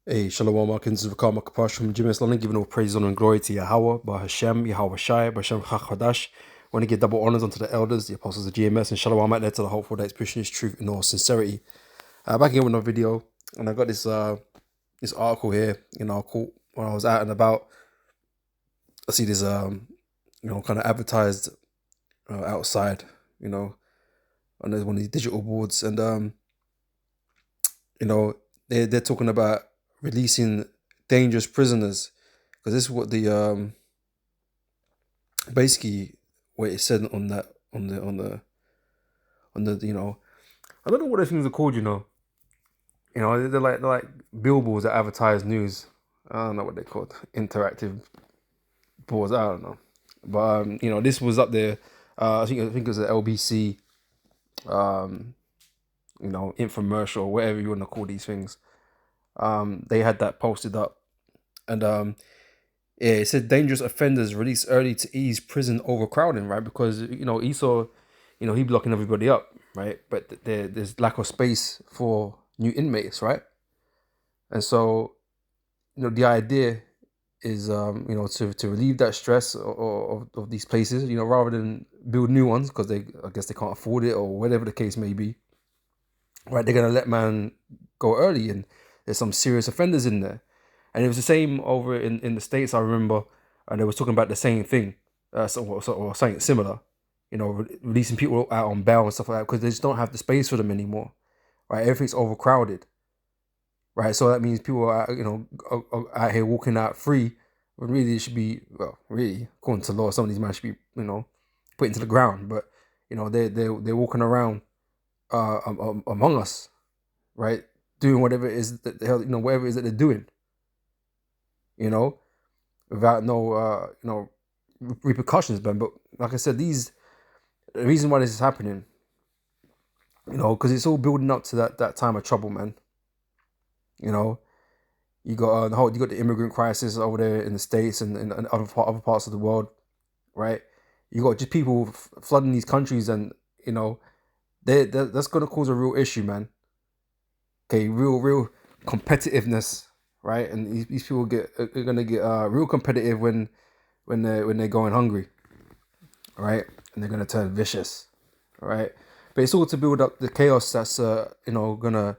Hey, Shalom, Markins, Vakar Makapash from Jimis London, giving all praise, honor, and glory to Yahweh, by Hashem, Yahweh Shai, by Hashem Chachadash. Want to give double honors unto the elders, the apostles of GMS, and Shalom out there to the hopeful that is pushing his truth in all sincerity. Back again with another video, and I got this article here, called when I was out and about. I see this, kind of advertised outside, on one of these digital boards, and they're talking about releasing dangerous prisoners, because this is what the basically what it said on that on the I don't know what those things are called. They're like billboards that advertise news. I don't know what they're called, interactive boards. I don't know, but this was up there. I think it was an LBC infomercial, whatever you want to call these things. They had that posted up, and yeah, it said dangerous offenders released early to ease prison overcrowding, right? Because Esau, he blocking everybody up, right? But there's lack of space for new inmates, right? And so the idea is to relieve that stress of these places, rather than build new ones, because I guess they can't afford it, or whatever the case may be, right? They're gonna let man go early, and there's some serious offenders in there. And it was the same over in the States, I remember, and they was talking about the same thing, or something similar, releasing people out on bail and stuff like that, because they just don't have the space for them anymore, right? Everything's overcrowded, right? So that means people are, out here walking out free, when really it should be, well, really, according to law, some of these men should be, put into the ground, but, they're walking around among us, right? Doing whatever it is that the hell, whatever it is that they're doing, without no repercussions, man. But like I said, the reason why this is happening, because it's all building up to that time of trouble, man. You got the immigrant crisis over there in the States and other parts of the world, right? You got just people flooding these countries, and that's gonna cause a real issue, man. Okay, real competitiveness, right? And these people are gonna get real competitive when they're going hungry, right? And they're gonna turn vicious, right? But it's all to build up the chaos that's gonna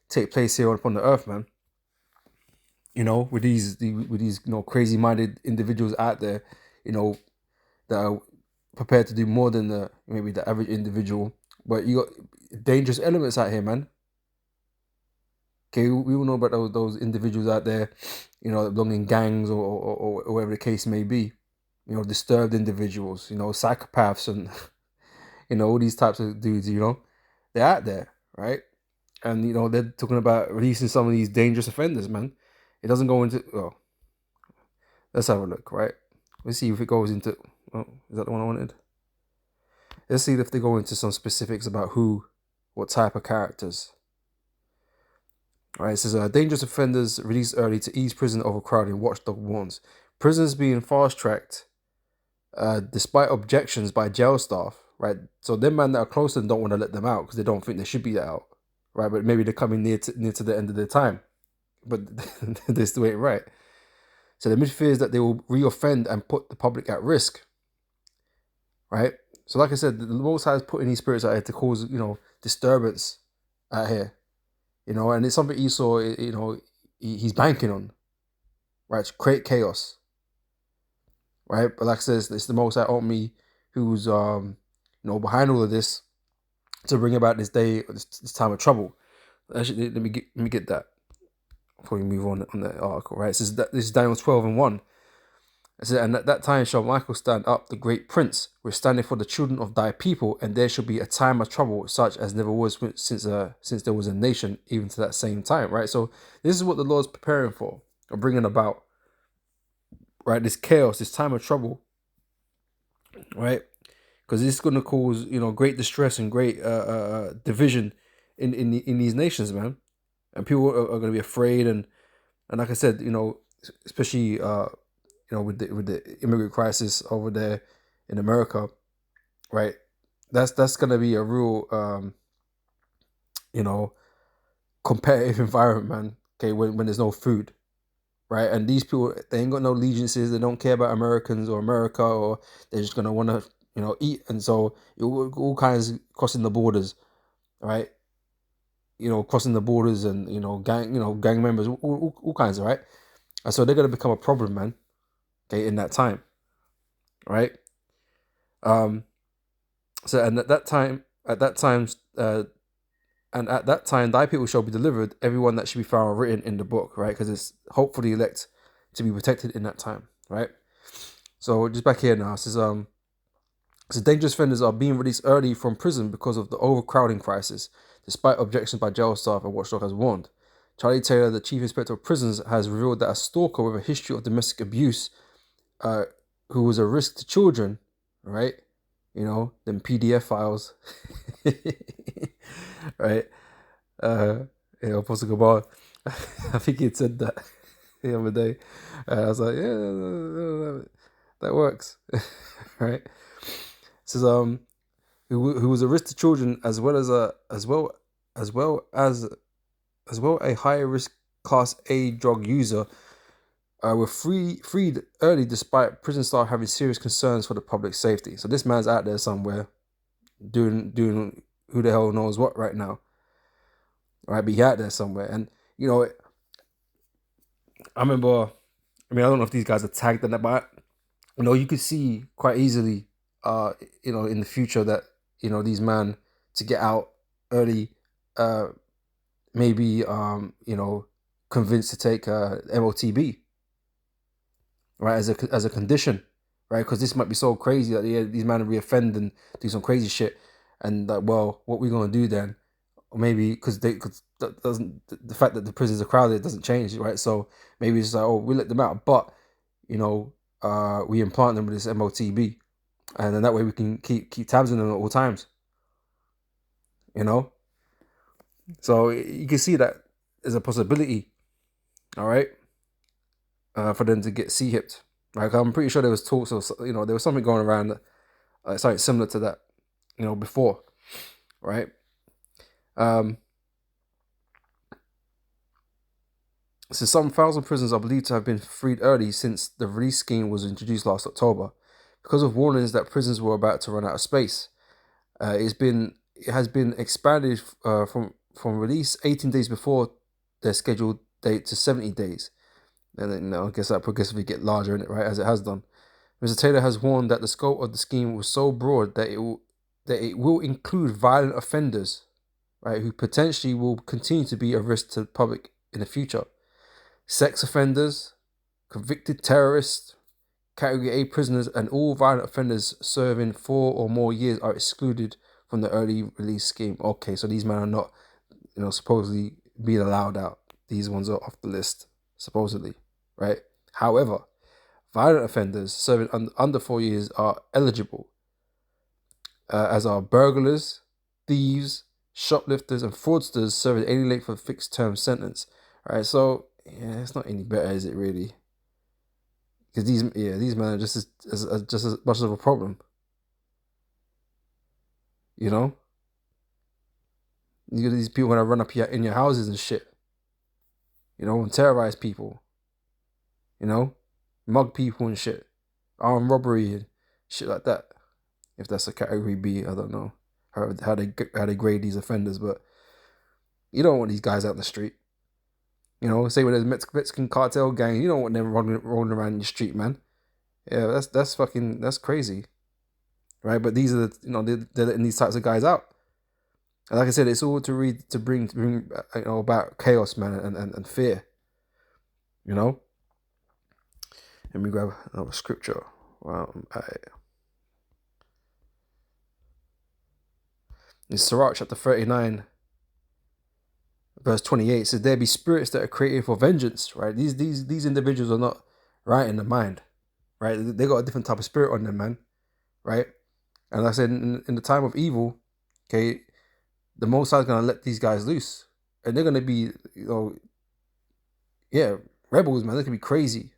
take place here upon the earth, man. With these crazy minded individuals out there, that are prepared to do more than maybe the average individual. But you got dangerous elements out here, man. Okay, we all know about those individuals out there, that belong in gangs, or whatever the case may be. Disturbed individuals, psychopaths, and all these types of dudes. They're out there, right? And they're talking about releasing some of these dangerous offenders, man. It doesn't go into. Oh, let's have a look, right? Let's see if it goes into. Oh, is that the one I wanted? Let's see if they go into some specifics about what type of characters. All right, it says dangerous offenders released early to ease prison overcrowding. Watchdog warns prisons being fast-tracked despite objections by jail staff. Right, so them man that are close to them don't want to let them out because they don't think they should be let out. Right, but maybe they're coming near to the end of their time, but they're still ain't right. So the myth fears that they will reoffend and put the public at risk. Right, so like I said, the Most High is putting these spirits out here to cause disturbance out here. And it's something Esau, he's banking on, right? To create chaos, right? But like I said, it's the Most High on me who's, behind all of this to bring about this day, this time of trouble. Actually, let me get that before we move on the article, right? It says that this is Daniel 12:1. It says, and at that time shall Michael stand up, the great prince, withstanding for the children of thy people, and there shall be a time of trouble such as never was since there was a nation, even to that same time, right? So this is what the Lord's preparing for, or bringing about, right? This chaos, this time of trouble, right? Because this is going to cause great distress and great division in these nations, man. And people are going to be afraid, and like I said, especially with the immigrant crisis over there in America, right? That's gonna be a real competitive environment, man. Okay, when there's no food, right? And these people, they ain't got no allegiances. They don't care about Americans or America, or they're just gonna want to, eat. And so all kinds crossing the borders, right? Crossing the borders, and gang members, all kinds, right? And so they're gonna become a problem, man. Okay, in that time, right? Um. So and at that time, and at that time, thy people shall be delivered, everyone that should be found written in the book, right? Because it's hope for the elect to be protected in that time, right? So just back here now, it says so dangerous offenders are being released early from prison because of the overcrowding crisis, despite objections by jail staff, and Watchdog has warned. Charlie Taylor, the chief inspector of prisons, has revealed that a stalker with a history of domestic abuse, who was a risk to children, right? Them PDF files, right? Apostle Gabar, I think he had said that the other day. I was like, yeah, that works, right? It says who was a risk to children, as well a high risk class A drug user, were freed early despite prison staff having serious concerns for the public safety. So this man's out there somewhere doing who the hell knows what right now, right? But he out there somewhere, and I remember. I don't know if these guys are tagged in that, but you could see quite easily, in the future that these men to get out early, maybe convinced to take MOTB, right, as a condition, right? Because this might be so crazy that these men reoffend and do some crazy shit, and that, well, what we gonna do then? Or maybe because that doesn't, the fact that the prisons are crowded doesn't change, right? So maybe it's like, oh, we let them out, but we implant them with this MOTB, and then that way we can keep tabs on them at all times. So you can see that there's a possibility, all right, for them to get C-hipped. Like, I'm pretty sure there was talks of, there was something going around, something similar to that, before, right? So some 1,000 prisoners are believed to have been freed early since the release scheme was introduced last October, because of warnings that prisons were about to run out of space. It has been expanded from release 18 days before their scheduled date to 70 days. And then, I guess that progressively get larger in it, right, as it has done. Mr. Taylor has warned that the scope of the scheme was so broad that it will include violent offenders, right, who potentially will continue to be a risk to the public in the future. Sex offenders, convicted terrorists, Category A prisoners, and all violent offenders serving 4 or more years are excluded from the early release scheme. Okay, so these men are not, supposedly being allowed out. These ones are off the list, supposedly, right? However, violent offenders serving under 4 years are eligible, as are burglars, thieves, shoplifters, and fraudsters serving any length of fixed term sentence. Right, so yeah, it's not any better, is it really? Because these men are just as much of a problem. You got these people gonna run up in your houses and shit. And terrorize people. Mug people and shit, armed robbery and shit like that. If that's a category B, I don't know how they grade these offenders, but you don't want these guys out in the street. Say when there's Mexican cartel gang, you don't want them rolling around in the street, man. Yeah, that's crazy, right? But these are they're letting these types of guys out, and like I said, it's all to bring about chaos, man, and fear. Let me grab another scripture. In Sirach chapter 39. Verse 28 says, there be spirits that are created for vengeance, right? These individuals are not right in the mind, right? They got a different type of spirit on them, man, right? And like I said, in the time of evil, okay, the Most High is going to let these guys loose. And they're going to be, rebels, man. They can be crazy,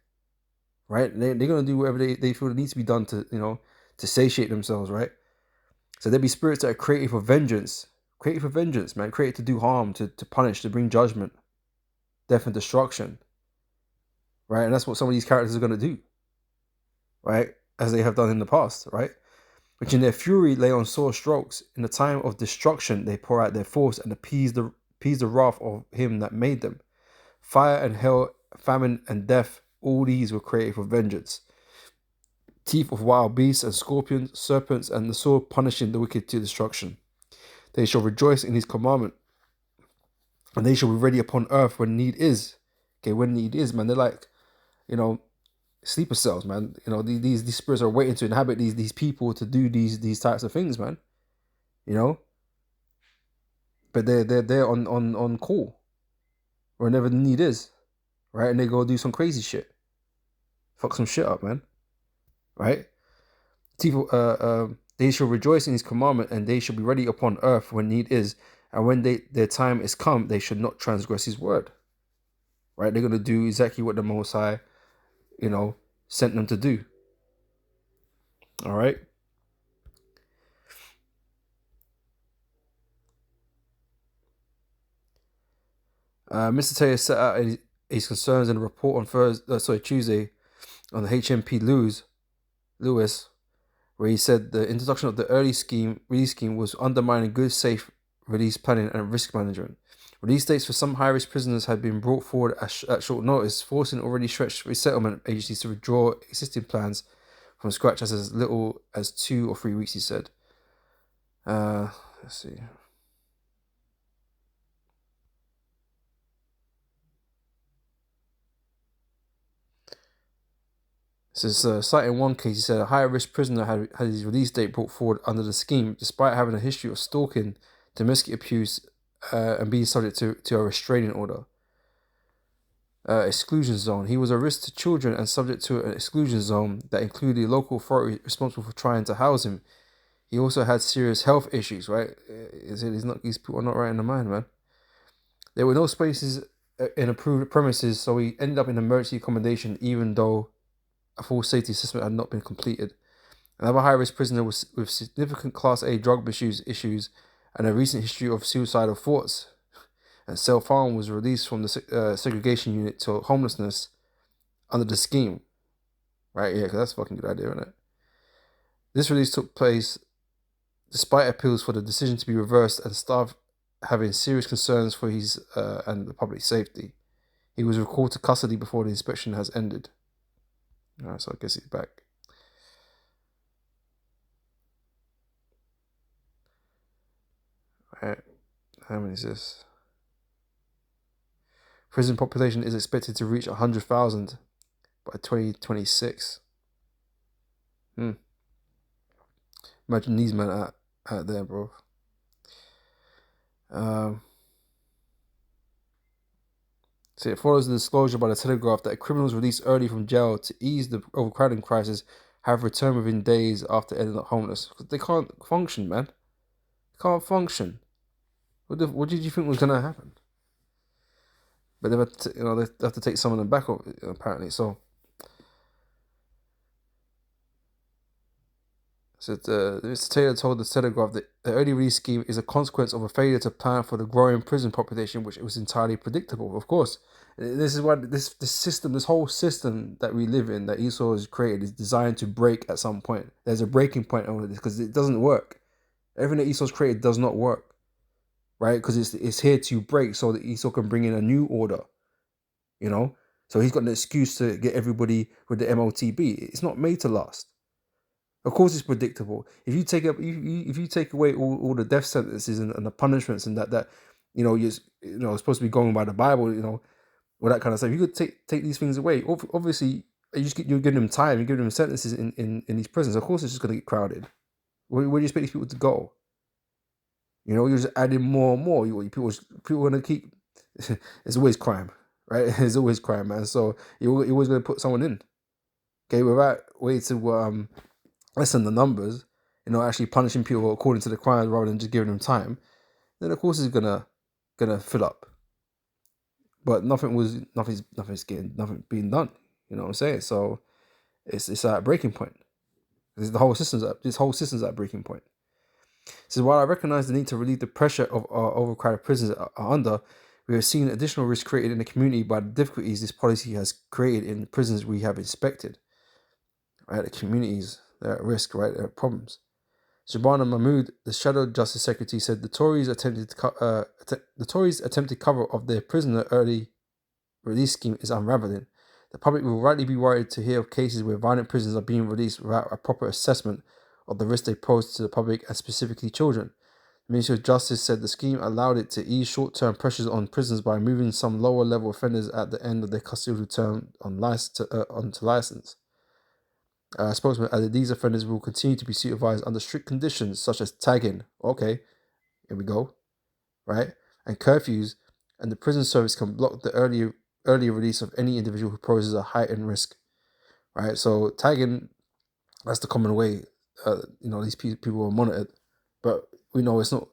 right? They're going to do whatever they feel needs to be done to, to satiate themselves, right? So there be spirits that are created for vengeance. Created for vengeance, man. Created to do harm, to punish, to bring judgment. death and destruction, right? And that's what some of these characters are going to do, right? As they have done in the past, right? Which in their fury lay on sore strokes. In the time of destruction, they pour out their force and appease the wrath of him that made them. Fire and hell, famine and death, all these were created for vengeance. Teeth of wild beasts and scorpions, serpents, and the sword punishing the wicked to destruction. They shall rejoice in his commandment, and they shall be ready upon earth when need is. Okay, when need is, man. They're like, sleeper cells, man. These spirits are waiting to inhabit these people to do these types of things, man. But they're on call whenever the need is, right? And they go do some crazy shit, fuck some shit up, man. Right? They shall rejoice in his commandment, and they shall be ready upon earth when need is, and when their time is come, they should not transgress his word. Right? They're gonna do exactly what the Most High, sent them to do. All right. Mr. Taylor set out his concerns in a report on Tuesday, on the HMP Lewis, where he said the introduction of the release scheme was undermining good, safe release planning and risk management. Release dates for some high-risk prisoners had been brought forward at short notice, forcing already stretched resettlement agencies to withdraw existing plans from scratch as little as 2 or 3 weeks, he said. Let's see. Says, citing one case, he said a high-risk prisoner had his release date brought forward under the scheme, despite having a history of stalking, domestic abuse, and being subject to a restraining order. Exclusion zone. He was a risk to children and subject to an exclusion zone that included the local authority responsible for trying to house him. He also had serious health issues, right? These people are not right in the mind, man. There were no spaces in approved premises, so he ended up in emergency accommodation, even though a full safety assessment had not been completed. Another high-risk prisoner with significant Class A drug issues and a recent history of suicidal thoughts and self-harm was released from the segregation unit to homelessness under the scheme. Right? Yeah, because that's a fucking good idea, isn't it? This release took place despite appeals for the decision to be reversed and staff having serious concerns for his and the public safety. He was recalled to custody before the inspection has ended. Alright, so I guess he's back. Alright, how many is this? Prison population is expected to reach 100,000 by 2026. Imagine these men out there, bro. So it follows the disclosure by the Telegraph that criminals released early from jail to ease the overcrowding crisis have returned within days after ending up homeless. Because they can't function, man. They can't function. What did you think was gonna happen? But they have to take some of them back, apparently. So Mr. Taylor told the Telegraph that the early release scheme is a consequence of a failure to plan for the growing prison population, which was entirely predictable. Of course, this is what this whole system that we live in, that Esau has created, is designed to break at some point. There's a breaking point on this because it doesn't work. Everything that Esau's created does not work, right? Because it's here to break so that Esau can bring in a new order, So he's got an excuse to get everybody with the MOTB. It's not made to last. Of course, it's predictable. If you take away all the death sentences and the punishments and that you're supposed to be going by the Bible, all that kind of stuff. You could take these things away. Obviously, you're giving them time. You're giving them sentences in these prisons. Of course, it's just going to get crowded. Where do you expect these people to go? You're just adding more and more. People are going to keep. It's always crime, right? It's always crime, man. So you're always going to put someone in. Okay, without way to lessen the numbers, actually punishing people according to the crimes rather than just giving them time, then of course it's gonna fill up. But nothing's being done. You know what I'm saying? So it's at a breaking point. This whole system's at a breaking point. So while I recognize the need to relieve the pressure of our overcrowded prisons are under, We have seen additional risk created in the community by the difficulties this policy has created in the prisons we have inspected. Right, the communities that are at risk, right, there are problems. Shabana Mahmood, the Shadow Justice Secretary, said the Tories' attempted cover of their prisoner early release scheme is unraveling. The public will rightly be worried to hear of cases where violent prisoners are being released without a proper assessment of the risk they pose to the public and specifically children. The Ministry of Justice said the scheme allowed it to ease short-term pressures on prisoners by moving some lower-level offenders at the end of their custodial term onto license. Spokesman added these offenders will continue to be supervised under strict conditions such as tagging. Okay, here we go, right? And curfews, and the prison service can block the early release of any individual who poses a heightened risk, right? So tagging, that's the common way. These people are monitored, but we know it's not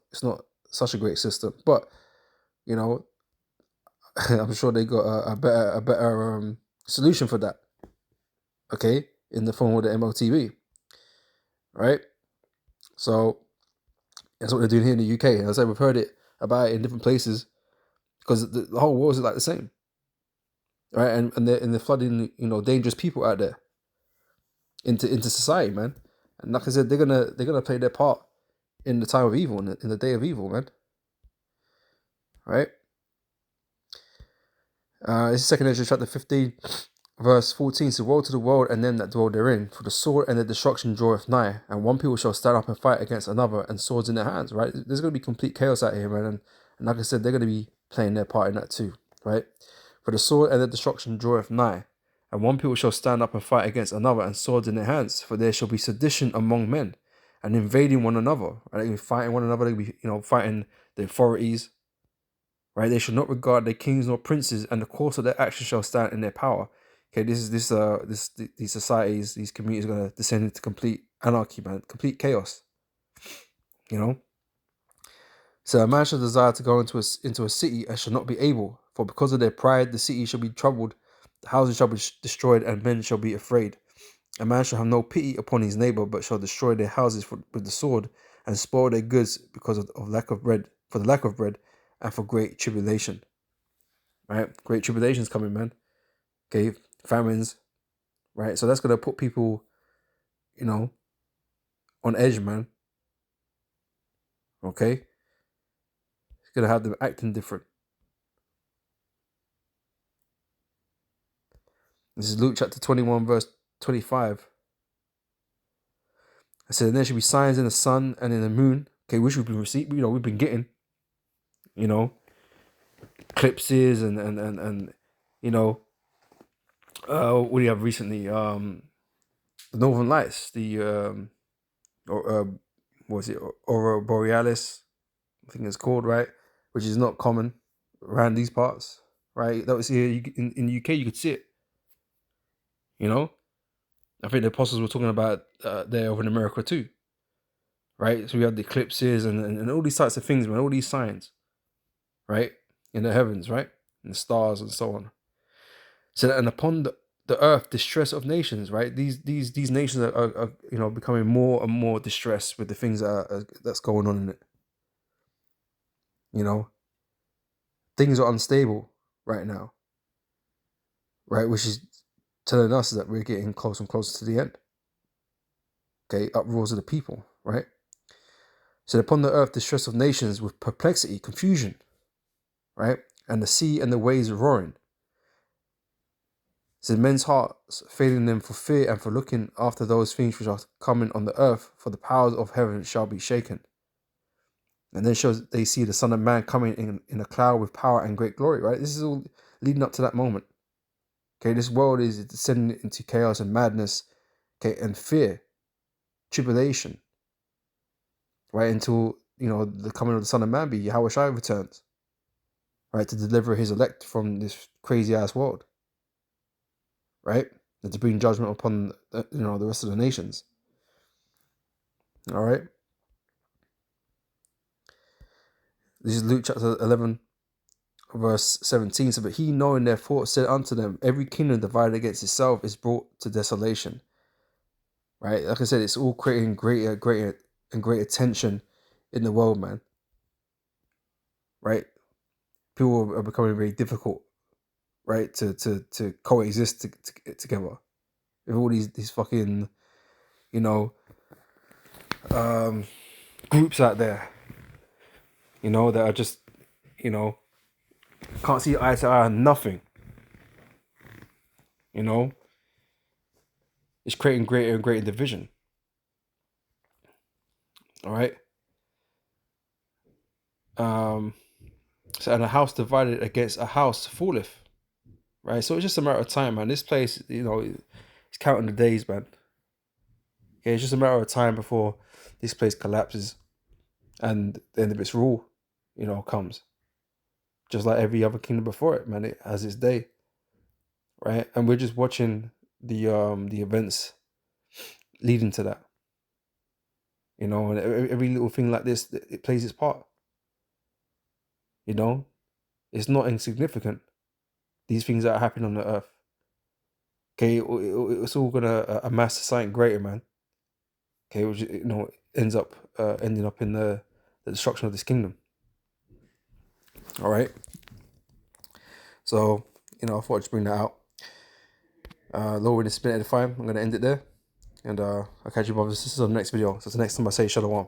such a great system. But I'm sure they got a better solution for that. Okay, in the form of the MOTB, right? So that's what they're doing here in the UK. And as I said, we've heard about it in different places because the whole world is like the same, right? And they're flooding dangerous people out there into society, man. And like I said, they're gonna play their part in the time of evil, in the day of evil, man. Right? This is 2 Ezra chapter 15, verse 14. So woe to the world and them that dwell therein, for the sword and the destruction draweth nigh, and one people shall stand up and fight against another, and swords in their hands. Right? There's gonna be complete chaos out here, man. And like I said, they're gonna be playing their part in that too, right? For the sword and the destruction draweth nigh, and one people shall stand up and fight against another, and swords in their hands. For there shall be sedition among men, and invading one another. Right? They'll be fighting one another. They'll be fighting the authorities. Right? They shall not regard their kings nor princes, and the course of their actions shall stand in their power. Okay, these societies, these communities are gonna descend into complete anarchy, man, complete chaos. So a man shall desire to go into a city and shall not be able, for because of their pride the city shall be troubled, the houses shall be destroyed, and men shall be afraid. A man shall have no pity upon his neighbor, but shall destroy their houses with the sword, and spoil their goods because of lack of bread, for the lack of bread, and for great tribulation. Right? Great tribulation's coming, man. Okay, famines. Right? So that's gonna put people, on edge, man. Okay? It's gonna have them acting different. This is Luke chapter 21, verse 25. I said, and there should be signs in the sun and in the moon. Okay, which we've been receiving, we've been getting, eclipses and what do you have recently? The Northern Lights, the Aurora Borealis, I think it's called, right? Which is not common around these parts, right? That was here in the UK, you could see it. I think the apostles were talking about there over in America too, right? So we have the eclipses and all these types of things, man, all these signs, right? In the heavens, right? And the stars and so on. So and upon the earth, distress of nations, right? These nations are becoming more and more distressed with the things that's going on in it. Things are unstable right now, right? Which is telling us that we're getting closer and closer to the end. Okay, uproars of the people, right? So upon the earth, distress of nations with perplexity, confusion, right? And the sea and the waves roaring. So men's hearts failing them for fear and for looking after those things which are coming on the earth, for the powers of heaven shall be shaken. And then shows they see the Son of Man coming in a cloud with power and great glory, right? This is all leading up to that moment. Okay, this world is descending into chaos and madness, okay, and fear, tribulation, right? Until, the coming of the Son of Man be Yahweh Shai returns, right? To deliver his elect from this crazy ass world, right? And to bring judgment upon, the rest of the nations. All right. This is Luke chapter 11, verse 17. So, but he, knowing their thoughts, said unto them, every kingdom divided against itself is brought to desolation. Right? Like I said, it's all creating greater tension in the world, man. Right? people are becoming very difficult, right? To coexist together with all these fucking, you know, groups out there, you know, that are just, you know, can't see eye to eye on nothing. You know, it's creating greater and greater division. All right. So, and a house divided against a house falleth. Right. So it's just a matter of time, man. This place, you know, it's counting the days, man. Yeah, it's just a matter of time before this place collapses, and the end of its rule, you know, comes. Just like every other kingdom before it, man, it has its day, right? And we're just watching the events leading to that. You know, and every little thing like this, it plays its part. You know, it's not insignificant. These things that are happening on the earth. Okay, it's all gonna amass to something greater, man. Okay, which, you know, ends up ending up in the destruction of this kingdom. All right. So, you know, I thought I'd just bring that out. Lord, it's been edifying. I'm gonna end it there, and I'll catch you brothers and sisters on the next video. So, the next time I say shalom.